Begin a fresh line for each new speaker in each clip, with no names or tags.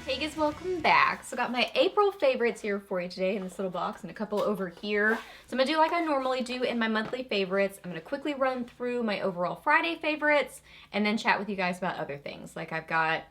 Hey guys, welcome back. So got my April favorites here for you today in this little box and a couple over here. So I'm gonna do like I normally do in my monthly favorites. I'm gonna quickly run through my overall Friday favorites and then chat with you guys about other things. Like I've got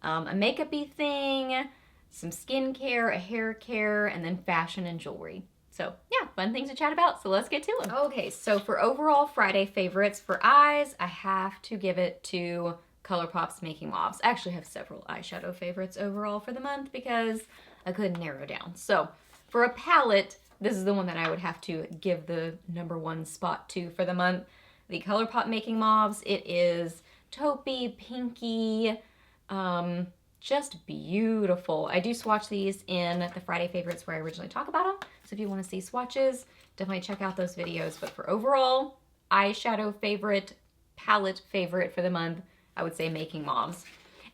a makeup-y thing, some skincare, a hair care, and then fashion and jewelry. So yeah, fun things to chat about, so let's get to them. Okay, so for overall Friday favorites, for eyes, I have to give it to ColourPop's Making Mauves. I actually have several eyeshadow favorites overall for the month because I couldn't narrow down. So for a palette, this is the one that I would have to give the #1 spot to for the month. The ColourPop Making Mauves. It is taupey, pinky, just beautiful. I do swatch these in the Friday favorites where I originally talk about them. So if you want to see swatches, definitely check out those videos. But for overall eyeshadow favorite, palette favorite for the month, I would say Making Mauves.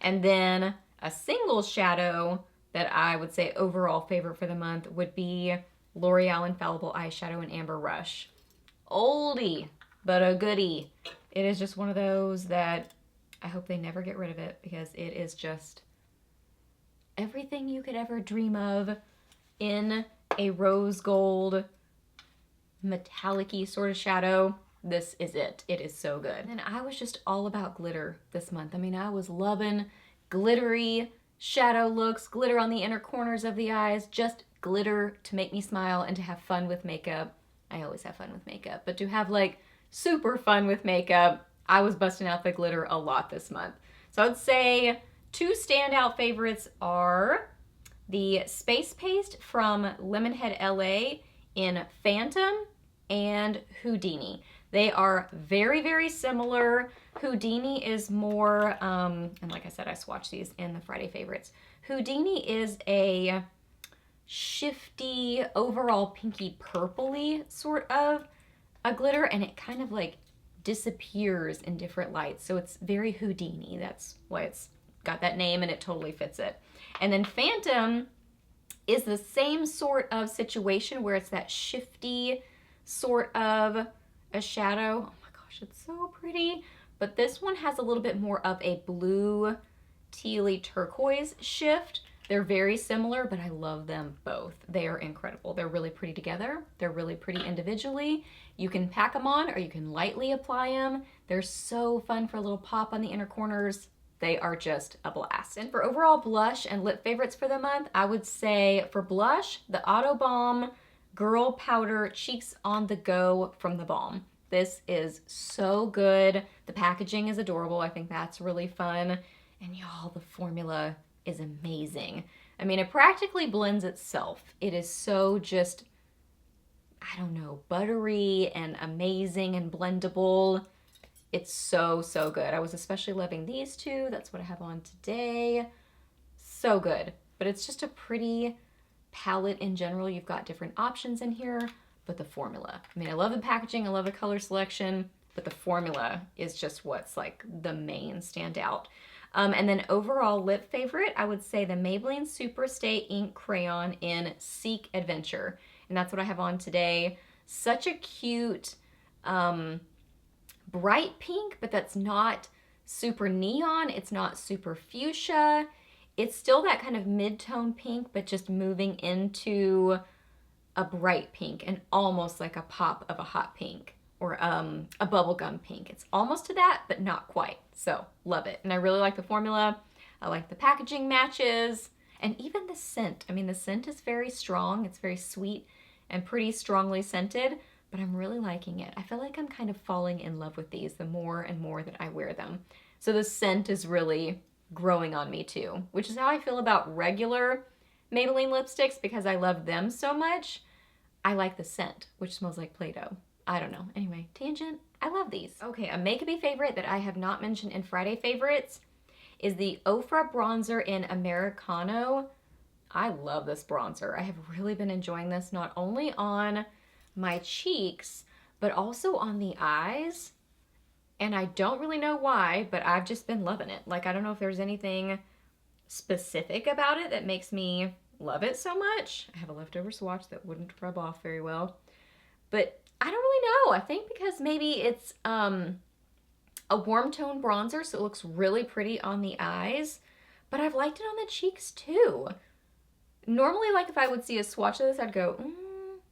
And then a single shadow that I would say overall favorite for the month would be L'Oreal Infallible Eyeshadow in Amber Rush. Oldie, but a goodie. It is just one of those that I hope they never get rid of it because it is just everything you could ever dream of in a rose gold metallic-y sort of shadow. This is it. It is so good. And I was just all about glitter this month. I mean, I was loving glittery shadow looks, glitter on the inner corners of the eyes, just glitter to make me smile and to have fun with makeup. I always have fun with makeup, but to have like super fun with makeup, I was busting out the glitter a lot this month. So I would say two standout favorites are the Space Paste from Lemonhead LA in Phantom and Houdini. They are very, very similar. Houdini is more, and like I said, I swatched these in the Friday favorites. Houdini is a shifty, overall pinky purpley sort of a glitter, and it kind of like disappears in different lights. So it's very Houdini. That's why it's got that name and it totally fits it. And then Phantom is the same sort of situation where it's that shifty sort of a shadow. Oh my gosh, it's so pretty. But this one has a little bit more of a blue, tealy turquoise shift. They're very similar, but I love them both. They are incredible. They're really pretty together. They're really pretty individually. You can pack them on or you can lightly apply them. They're so fun for a little pop on the inner corners. They are just a blast. And for overall blush and lip favorites for the month, I would say for blush, the Autobalm Girl Powder Cheeks on the Go from the Balm. This is so good. The packaging is adorable. I think that's really fun. And y'all, the formula is amazing. I mean, it practically blends itself. It is so just, I don't know, buttery and amazing and blendable. It's so, so good. I was especially loving these two. That's what I have on today. So good. But it's just a pretty palette in general. You've got different options in here, but the formula. I mean, I love the packaging, I love the color selection, but the formula is just what's like the main standout. And then overall lip favorite, I would say the Maybelline Superstay Ink Crayon in Seek Adventure. And that's what I have on today. Such a cute, bright pink, but that's not super neon. It's not super fuchsia. It's still that kind of mid-tone pink, but just moving into a bright pink and almost like a pop of a hot pink or a bubblegum pink. It's almost to that, but not quite. So love it. And I really like the formula. I like the packaging matches and even the scent. I mean, the scent is very strong. It's very sweet and pretty strongly scented, but I'm really liking it. I feel like I'm kind of falling in love with these the more and more that I wear them. So the scent is really growing on me too, which is how I feel about regular Maybelline lipsticks because I love them so much. I like the scent, which smells like Play-Doh. I don't know. Anyway, tangent. I love these. Okay, a makeup-y favorite that I have not mentioned in Friday favorites is the Ofra bronzer in Americano. I love this bronzer. I have really been enjoying this not only on my cheeks, but also on the eyes. And I don't really know why, but I've just been loving it. Like, I don't know if there's anything specific about it that makes me love it so much. I have a leftover swatch that wouldn't rub off very well. But I don't really know. I think because maybe it's a warm tone bronzer, so it looks really pretty on the eyes. but I've liked it on the cheeks too. Normally, like if I would see a swatch of this, I'd go,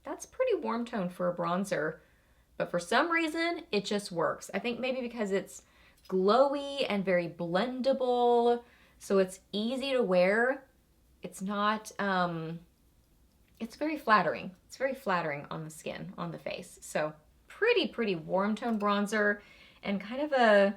that's pretty warm tone for a bronzer. But for some reason, it just works. I think maybe because it's glowy and very blendable, so it's easy to wear. It's not, it's very flattering. It's very flattering on the skin, on the face. So pretty warm tone bronzer and kind of a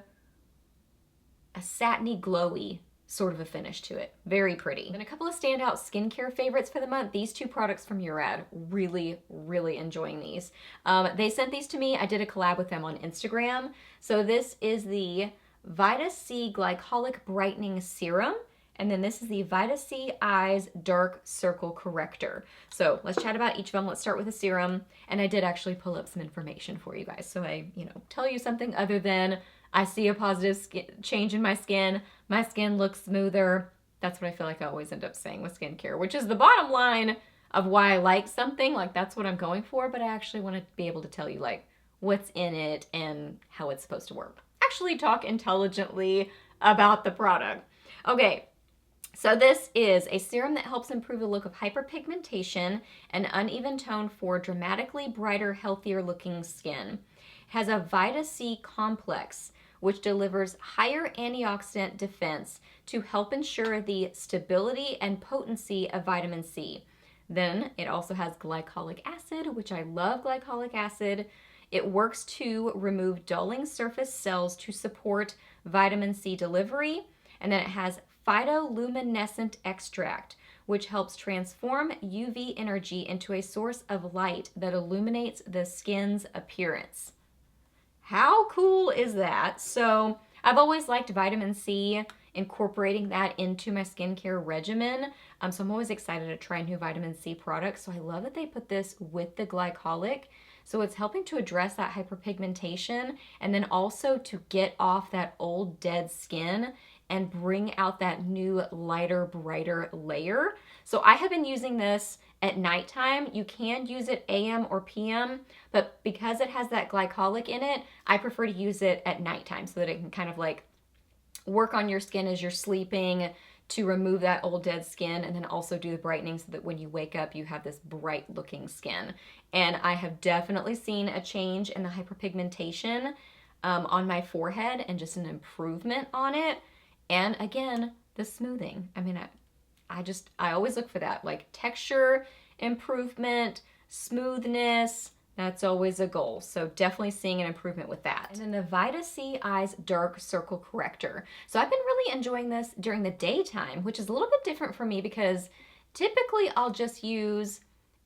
satiny, glowy sort of a finish to it. Very pretty. And a couple of standout skincare favorites for the month. These two products from Murad. Really enjoying these. They sent these to me. I did a collab with them on Instagram. So this is the vita-C Glycolic Brightening Serum. And then this is the vita-C Eyes Dark Circle Corrector. So let's chat about each of them. Let's start with the serum. And I did actually pull up some information for you guys. So I, tell you something other than I see a positive change in my skin looks smoother. That's what I feel like I always end up saying with skincare, which is the bottom line of why I like something. Like that's what I'm going for, but I actually want to be able to tell you like what's in it and how it's supposed to work. Actually talk intelligently about the product. Okay, so this is a serum that helps improve the look of hyperpigmentation and uneven tone for dramatically brighter, healthier looking skin. It has a vita-C complex, which delivers higher antioxidant defense to help ensure the stability and potency of vitamin C. Then it also has glycolic acid, which I love glycolic acid. It works to remove dulling surface cells to support vitamin C delivery. And then it has phytoluminescent extract, which helps transform UV energy into a source of light that illuminates the skin's appearance. How cool is that? So I've always liked vitamin C, incorporating that into my skincare regimen. So I'm always excited to try new vitamin C products. So I love that they put this with the glycolic. So it's helping to address that hyperpigmentation and then also to get off that old dead skin and bring out that new lighter, brighter layer. So I have been using this at nighttime. You can use it AM or PM, but because it has that glycolic in it, I prefer to use it at nighttime so that it can kind of like work on your skin as you're sleeping to remove that old dead skin and then also do the brightening so that when you wake up, you have this bright looking skin. And I have definitely seen a change in the hyperpigmentation on my forehead and just an improvement on it. And again, the smoothing. I mean, I always look for that, like texture improvement, smoothness. That's always a goal. So definitely seeing an improvement with that. And then the vita-C Eyes Dark Circle Corrector. So I've been really enjoying this during the daytime, which is a little bit different for me because typically I'll just use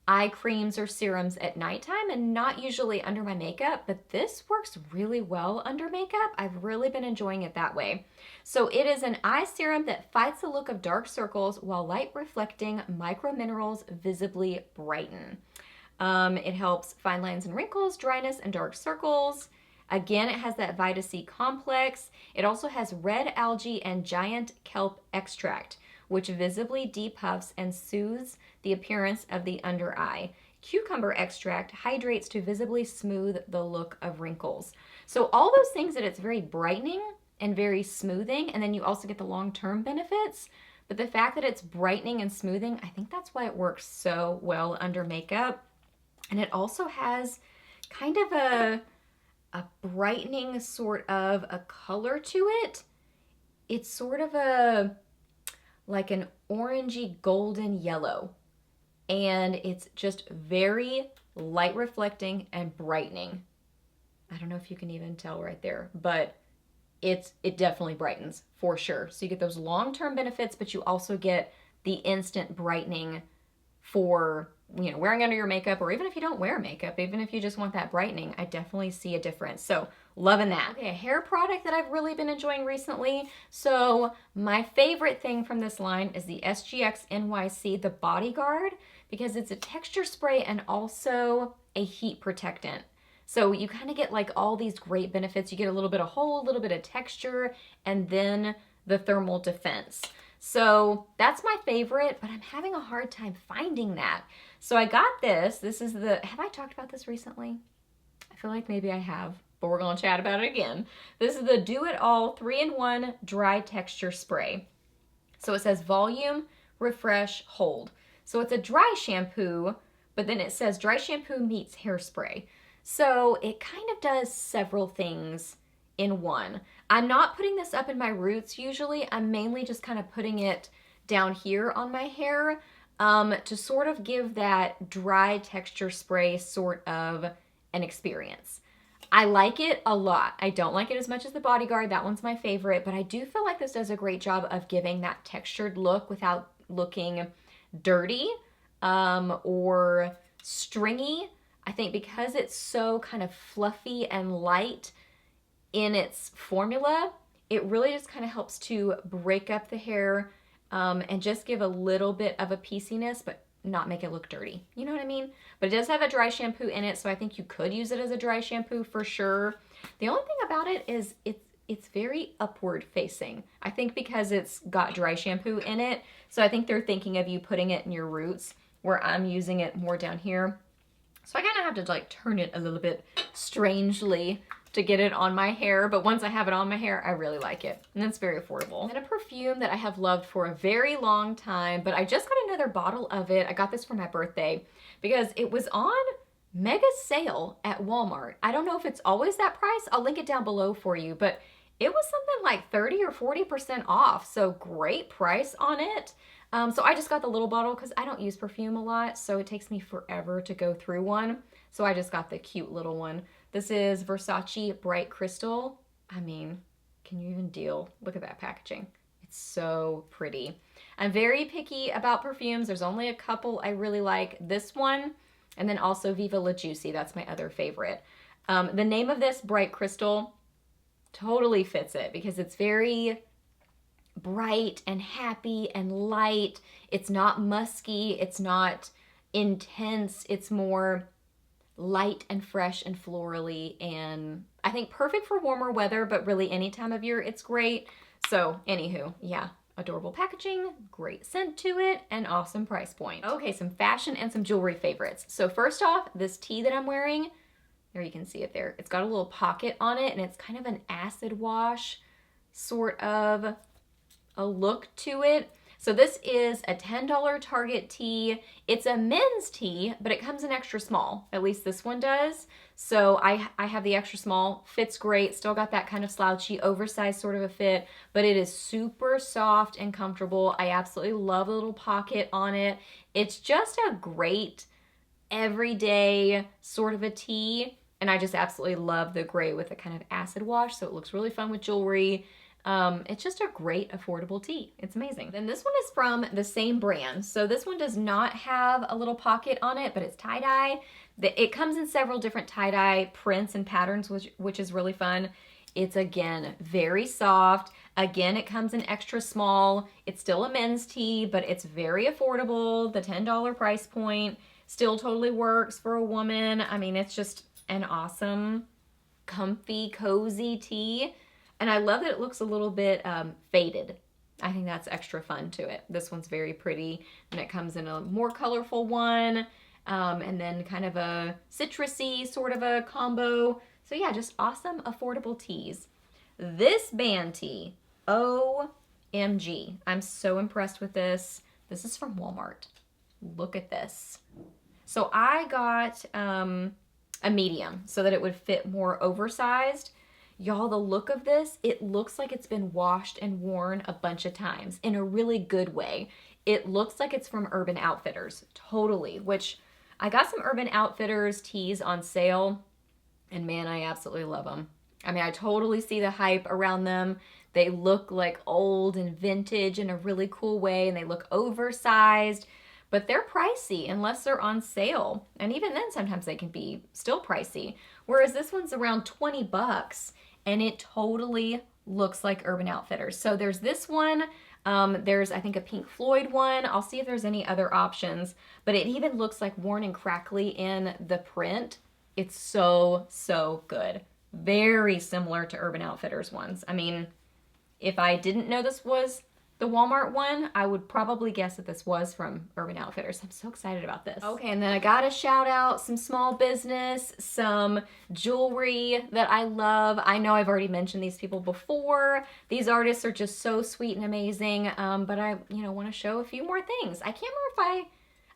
eye creams or serums at nighttime and not usually under my makeup, but this works really well under makeup. I've really been enjoying it that way. So it is an eye serum that fights the look of dark circles while light reflecting microminerals visibly brighten. It helps fine lines and wrinkles, dryness, and dark circles. Again, it has that vita-C complex. It also has red algae and giant kelp extract, which visibly depuffs and soothes the appearance of the under eye. Cucumber extract hydrates to visibly smooth the look of wrinkles. So all those things that it's very brightening and very smoothing, and then you also get the long-term benefits. But the fact that it's brightening and smoothing, I think that's why it works so well under makeup. And it also has kind of a brightening sort of a color to it. It's sort of like an orangey golden yellow. And it's just very light reflecting and brightening. I don't know if you can even tell right there, but it definitely brightens for sure. So you get those long-term benefits, but you also get the instant brightening for, you know, wearing under your makeup, or even if you don't wear makeup, even if you just want that brightening, I definitely see a difference. So loving that. Okay, a hair product that I've really been enjoying recently. So my favorite thing from this line is the SGX NYC, the Bodyguard, because it's a texture spray and also a heat protectant. So you kind of get like all these great benefits. You get a little bit of hold, a little bit of texture, and then the thermal defense. So that's my favorite, but I'm having a hard time finding that. So I got this. This is the, have I talked about this recently? I feel like maybe I have, but we're going to chat about it again. This is the Do It All 3-in-1 Dry Texture Spray. So it says volume, refresh, hold. So it's a dry shampoo, but then it says dry shampoo meets hairspray. So it kind of does several things in one. I'm not putting this up in my roots usually. I'm mainly just kind of putting it down here on my hair to sort of give that dry texture spray sort of an experience. I like it a lot. I don't like it as much as the Bodyguard. That one's my favorite, but I do feel like this does a great job of giving that textured look without looking dirty or stringy. I think because it's so kind of fluffy and light in its formula, it really just kind of helps to break up the hair and just give a little bit of a pieciness, but not make it look dirty. You know what I mean? But it does have a dry shampoo in it, so I think you could use it as a dry shampoo for sure. The only thing about it is it's very upward facing. I think because it's got dry shampoo in it, so I think they're thinking of you putting it in your roots, where I'm using it more down here. So I kind of have to like turn it a little bit strangely to get it on my hair, but once I have it on my hair, I really like it, and it's very affordable. And a perfume that I have loved for a very long time, but I just got another bottle of it. I got this for my birthday because it was on mega sale at Walmart. I don't know if it's always that price. I'll link it down below for you, but it was something like 30 or 40% off, so great price on it. So I just got the little bottle because I don't use perfume a lot, so it takes me forever to go through one. So I just got the cute little one. This is Versace Bright Crystal. I mean, can you even deal? Look at that packaging. It's so pretty. I'm very picky about perfumes. There's only a couple I really like. This one, and then also Viva La Juicy. That's my other favorite. The name of this, Bright Crystal, totally fits it because it's very bright and happy and light. It's not musky. It's not intense. It's more light and fresh and florally, and I think perfect for warmer weather, but really any time of year it's great. So anywho, yeah, adorable packaging, great scent to it, and awesome price point. Okay, some fashion and some jewelry favorites. So first off, this tee that I'm wearing, there you can see it there. It's got a little pocket on it, and it's kind of an acid wash sort of a look to it. So this is a $10 Target tee. It's a men's tee, but it comes in extra small. At least this one does. So I have the extra small. Fits great. Still got that kind of slouchy, oversized sort of a fit, but it is super soft and comfortable. I absolutely love the little pocket on it. It's just a great everyday sort of a tee, and I just absolutely love the gray with the kind of acid wash, so it looks really fun with jewelry. It's just a great affordable tee. It's amazing. Then this one is from the same brand. So this one does not have a little pocket on it, but it's tie-dye. It comes in several different tie-dye prints and patterns, which is really fun. It's, again, very soft. Again, it comes in extra small. It's still a men's tee, but it's very affordable. The $10 price point still totally works for a woman. I mean, it's just an awesome, comfy, cozy tee. And I love that it looks a little bit faded. I think that's extra fun to it. This one's very pretty, and it comes in a more colorful one, and then kind of a citrusy sort of a combo. So yeah, just awesome, affordable tees. This band tee, OMG. I'm so impressed with this. This is from Walmart. Look at this. So I got a medium so that it would fit more oversized. Y'all, the look of this, it looks like it's been washed and worn a bunch of times in a really good way. It looks like it's from Urban Outfitters, totally, which I got some Urban Outfitters tees on sale, and man, I absolutely love them. I mean, I totally see the hype around them. They look like old and vintage in a really cool way, and they look oversized, but they're pricey unless they're on sale. And even then, sometimes they can be still pricey. Whereas this one's around 20 bucks. And it totally looks like Urban Outfitters. So there's this one. There's, I think, a Pink Floyd one. I'll see if there's any other options. But it even looks like worn and crackly in the print. It's so, so good. Very similar to Urban Outfitters ones. I mean, if I didn't know this was The Walmart one, I would probably guess that this was from Urban Outfitters. I'm so excited about this. Okay, and then I gotta shout out some small business, some jewelry that I love. I know I've already mentioned these people before. These artists are just so sweet and amazing, but I, want to show a few more things. I can't remember if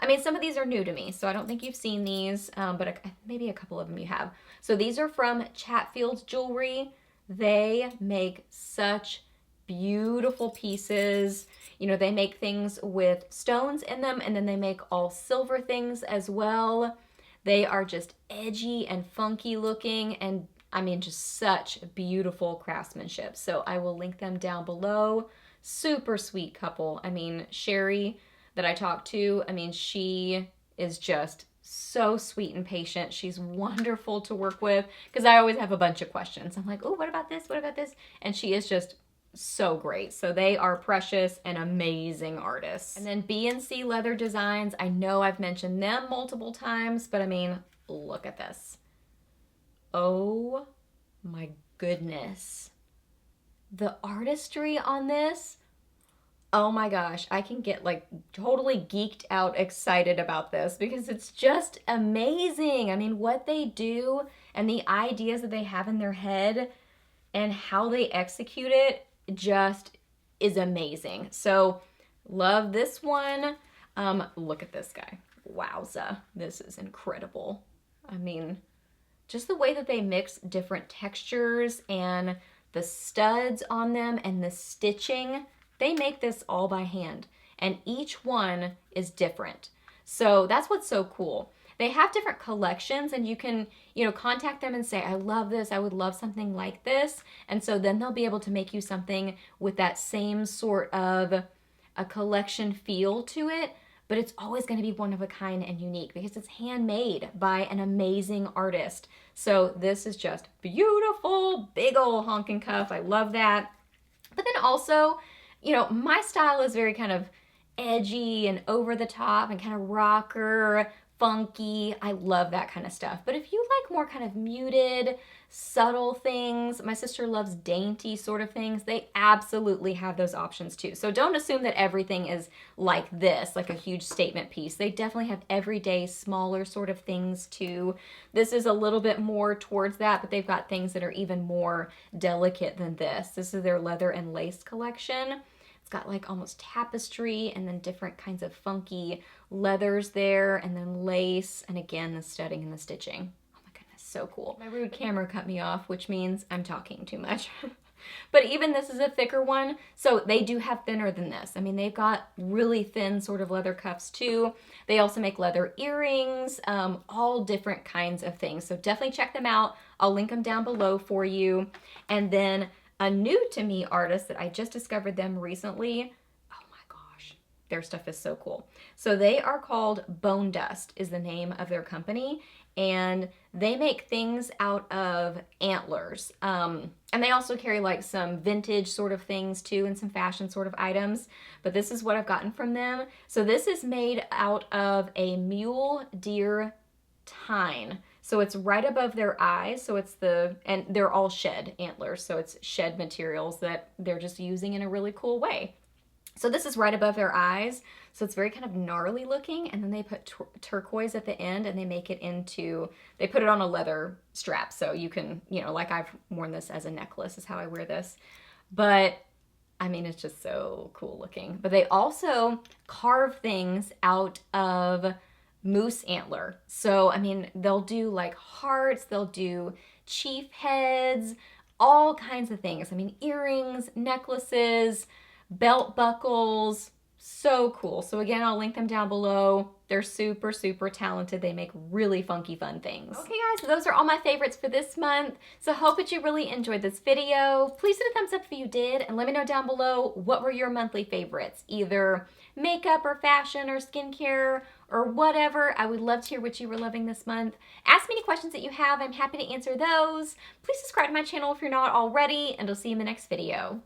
I mean, some of these are new to me, so I don't think you've seen these, but maybe a couple of them you have. So these are from Chatfield's Jewelry. They make such beautiful pieces. They make things with stones in them, and then they make all silver things as well. They are just edgy and funky looking, and I mean, just such beautiful craftsmanship. So I will link them down below. Super sweet couple. I mean, Sherry that I talked to, I mean, she is just so sweet and patient. She's wonderful to work with because I always have a bunch of questions. I'm like, oh, what about this? What about this? And she is just so great. So they are precious and amazing artists. And then B&C Leather Designs. I know I've mentioned them multiple times, but I mean, look at this. Oh my goodness. The artistry on this, oh my gosh, I can get like totally geeked out excited about this because it's just amazing. I mean, what they do and the ideas that they have in their head and how they execute it just is amazing. So love this one. Look at this guy. Wowza. This is incredible. I mean, just the way that they mix different textures and the studs on them and the stitching, they make this all by hand, and each one is different. So that's what's so cool. They have different collections, and you can, contact them and say, I love this, I would love something like this. And so then they'll be able to make you something with that same sort of a collection feel to it, but it's always going to be one of a kind and unique because it's handmade by an amazing artist. So this is just beautiful, big old honking cuff. I love that. But then also, my style is very kind of edgy and over the top and kind of rocker, funky. I love that kind of stuff. But if you like more kind of muted, subtle things, my sister loves dainty sort of things, they absolutely have those options too. So don't assume that everything is like this, like a huge statement piece. They definitely have everyday, smaller sort of things too. This is a little bit more towards that, but they've got things that are even more delicate than this. This is their leather and lace collection. It's got like almost tapestry and then different kinds of funky leathers there and then lace and again the studding and the stitching. Oh my goodness, so cool. My rude camera cut me off, which means I'm talking too much. But even this is a thicker one, so they do have thinner than this. I mean, they've got really thin sort of leather cuffs too. They also make leather earrings, all different kinds of things. So definitely check them out. I'll link them down below for you. And then a new to me artist that I just discovered them recently. Oh my gosh, their stuff is so cool. So they are called Bone Dust is the name of their company, and they make things out of antlers. And they also carry like some vintage sort of things too and some fashion sort of items. But this is what I've gotten from them. So this is made out of a mule deer tine. So it's right above their eyes. So it's and they're all shed antlers. So it's shed materials that they're just using in a really cool way. So this is right above their eyes. So it's very kind of gnarly looking. And then they put turquoise at the end and they make it they put it on a leather strap. So you can, like I've worn this as a necklace is how I wear this. But I mean, it's just so cool looking. But they also carve things out of moose antler. So, I mean, they'll do like hearts, they'll do chief heads, all kinds of things. I mean, earrings, necklaces, belt buckles, so cool. So again, I'll link them down below. They're super, super talented. They make really funky, fun things. Okay guys, so those are all my favorites for this month. So hope that you really enjoyed this video. Please hit a thumbs up if you did, and let me know down below what were your monthly favorites, either makeup or fashion or skincare or whatever. I would love to hear what you were loving this month. Ask me any questions that you have. I'm happy to answer those. Please subscribe to my channel if you're not already, and I'll see you in the next video.